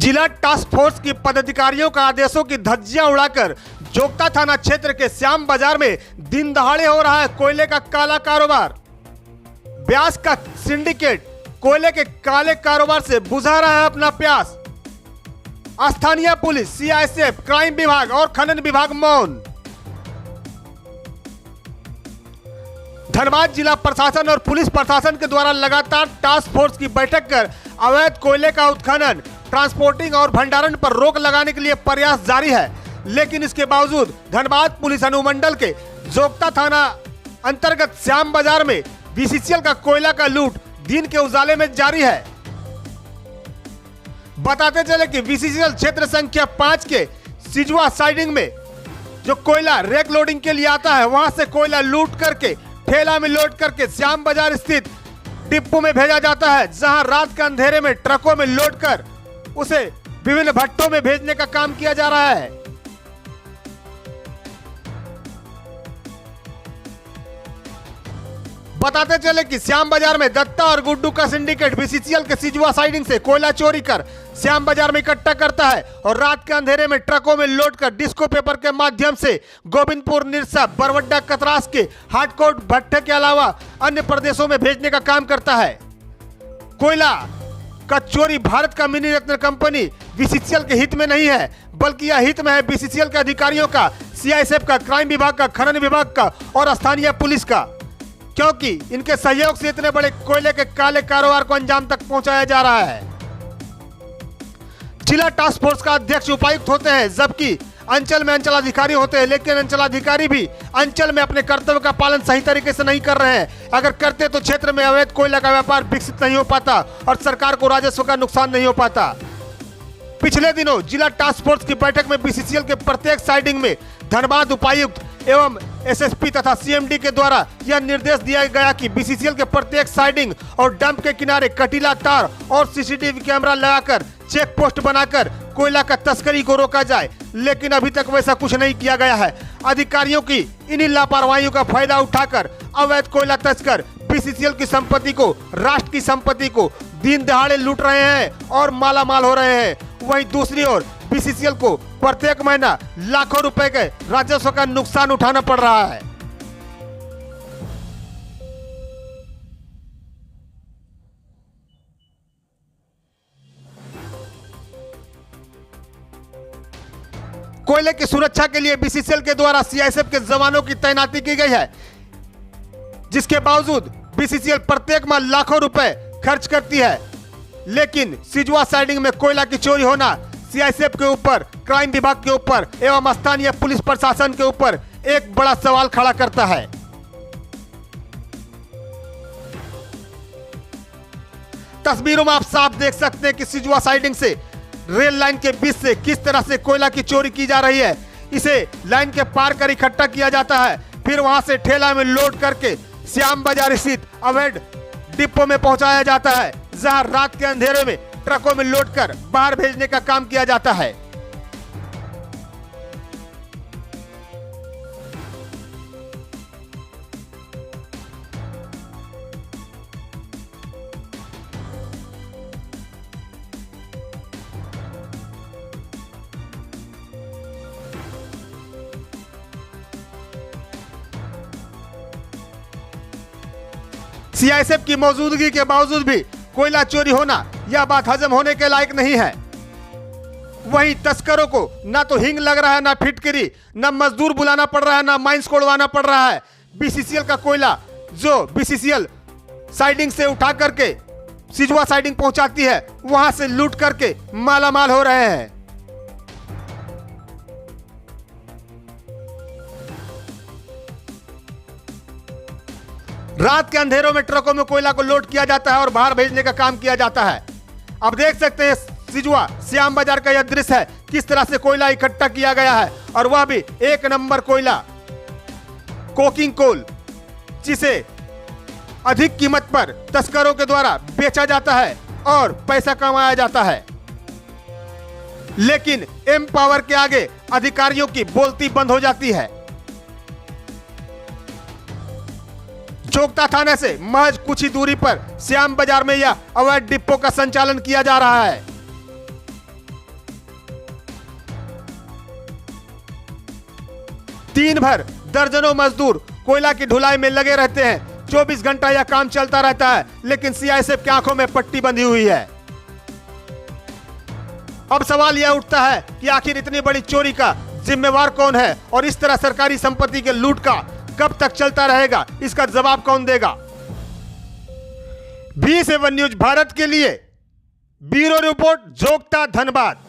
जिला task force की पदाधिकारियों का आदेशों की धज्जियां उड़ाकर जोगता थाना क्षेत्र के श्याम बाजार में दिन दहाड़े हो रहा है कोयले का काला कारोबार। ब्यास का सिंडिकेट कोयले के काले कारोबार से बुझा रहा है अपना प्यास। स्थानीय पुलिस, सीआईएसएफ, क्राइम विभाग और खनन विभाग मौन। धनबाद जिला प्रशासन और पुलिस प्रशासन के द्वारा लगातार टास्क फोर्स की बैठक कर अवैध कोयले का उत्खनन, ट्रांसपोर्टिंग और भंडारण पर रोक लगाने के लिए प्रयास जारी है। लेकिन इसके बावजूद धनबाद पुलिस अनुमंडल के जोगता थाना अंतर्गत श्याम बाजार में बीसीसीएल का कोयला का लूट दिन के उजाले में जारी है। बताते चले कि बीसीसीएल क्षेत्र संख्या 5 के सिजवा साइडिंग में जो कोयला रेक लोडिंग के लिए आता है, वहां से कोयला लूट करके ठेला में लोड करके श्याम बाजार स्थित डिपो में भेजा जाता है, जहां रात के अंधेरे में ट्रकों में लोड कर उसे विभिन्न भट्टों में भेजने का काम किया जा रहा है। बताते चले कि श्याम बाजार में दत्ता और गुड्डू का सिंडिकेट बीसीसीएल के सिजवा साइडिंग से कोयला चोरी कर श्याम बाजार में इकट्ठा करता है और रात के अंधेरे में ट्रकों में लोड कर डिस्को पेपर के माध्यम से गोविंदपुर, निरसा, बरवड्डा, कतरास के हाटकोट भट्टे के अलावा अन्य प्रदेशों में भेजने का काम करता है। कोयला का चोरी भारत का मिनी रत्न कंपनी बीसीसीएल के हित में नहीं है, बल्कि यह हित में है बीसीसीएल के अधिकारियों का, सीआईएसएफ का, क्राइम विभाग का, खनन विभाग का और स्थानीय पुलिस का, क्योंकि इनके सहयोग से इतने बड़े कोयले के काले कारोबार को अंजाम तक पहुंचाया जा रहा है। जिला टास्क फोर्स का अध्यक्ष उपायुक्त होते हैं, जबकि अंचल में अंचलाधिकारी होते हैं, लेकिन अंचलाधिकारी भी अंचल में अपने कर्तव्य का पालन सही तरीके से नहीं कर रहे हैं। अगर करते तो क्षेत्र में अवैध कोयला का व्यापार विकसित नहीं हो पाता और सरकार को राजस्व का नुकसान नहीं हो पाता। पिछले दिनों जिला टास्क फोर्स की बैठक में बीसीसीएल के प्रत्येक साइडिंग में धनबाद उपायुक्त एवं एसएसपी तथा सीएमडी के द्वारा यह निर्देश दिया गया कि बीसीसीएल के प्रत्येक साइडिंग और डंप के किनारे कटीला तार और सीसीटीवी कैमरा लगाकर चेक पोस्ट बनाकर कोयला का तस्करी को रोका जाए, लेकिन अभी तक वैसा कुछ नहीं किया गया है। अधिकारियों की इन्हीं लापरवाहियों का फायदा उठाकर अवैध कोयला तस्कर बीसीसीएल की संपत्ति को, राष्ट्र की संपत्ति को दिन दहाड़े लूट रहे हैं और मालामाल हो रहे हैं। वहीं दूसरी ओर बीसीसीएल को प्रत्येक महीना लाखों रुपए के राजस्व का नुकसान उठाना पड़ रहा है। कोयले की सुरक्षा के लिए बीसीसीएल के द्वारा सीआईएसएफ के जवानों की तैनाती की गई है, जिसके बावजूद बीसीसीएल प्रत्येक माह लाखों रुपए खर्च करती है। लेकिन सिजवा साइडिंग में कोयला की चोरी होना सीआईएसएफ के ऊपर, क्राइम विभाग के ऊपर एवं स्थानीय पुलिस प्रशासन के ऊपर एक बड़ा सवाल खड़ा करता है। तस्वीरों में आप साफ देख सकते हैं कि सिजवा साइडिंग से रेल लाइन के बीच से किस तरह से कोयला की चोरी की जा रही है। इसे लाइन के पार कर इकट्ठा किया जाता है, फिर वहां से ठेला में लोड करके श्याम बाजार स्थित अवैध डिपो में पहुंचाया जाता है, जहां रात के अंधेरे में ट्रकों में लोड कर बाहर भेजने का काम किया जाता है। सीआईएसएफ की मौजूदगी के बावजूद भी कोयला चोरी होना, यह बात हजम होने के लायक नहीं है। वहीं तस्करों को ना तो हिंग लग रहा है, ना फिटकरी, ना मजदूर बुलाना पड़ रहा है, ना माइंस कोड़वाना पड़ रहा है। बीसीसीएल का कोयला जो बीसीसीएल साइडिंग से उठा करके सिजवा साइडिंग पहुंचाती है, वहां से लूट करके मालामाल हो रहे हैं। रात के अंधेरों में ट्रकों में कोयला को लोड किया जाता है और बाहर भेजने का काम किया जाता है। अब देख सकते हैं सिजवा श्याम बाजार का यह दृश्य है, किस तरह से कोयला इकट्ठा किया गया है, और वह भी एक नंबर कोयला, कोकिंग कोल, जिसे अधिक कीमत पर तस्करों के द्वारा बेचा जाता है और पैसा कमाया जाता है। लेकिन एम पावर के आगे अधिकारियों की बोलती बंद हो जाती है। जोगता थाने से महज कुछ ही दूरी पर श्याम बाजार में यह अवैध डिपो का संचालन किया जा रहा है। दिन भर दर्जनों मजदूर कोयला की ढुलाई में लगे रहते हैं। 24 घंटा यह काम चलता रहता है, लेकिन सीआईएसएफ की आंखों में पट्टी बंधी हुई है। अब सवाल यह उठता है कि आखिर इतनी बड़ी चोरी का जिम्मेवार कौन है और इस तरह सरकारी संपत्ति के लूट का कब तक चलता रहेगा, इसका जवाब कौन देगा। B7 न्यूज भारत के लिए ब्यूरो रिपोर्ट, जोगता, धनबाद।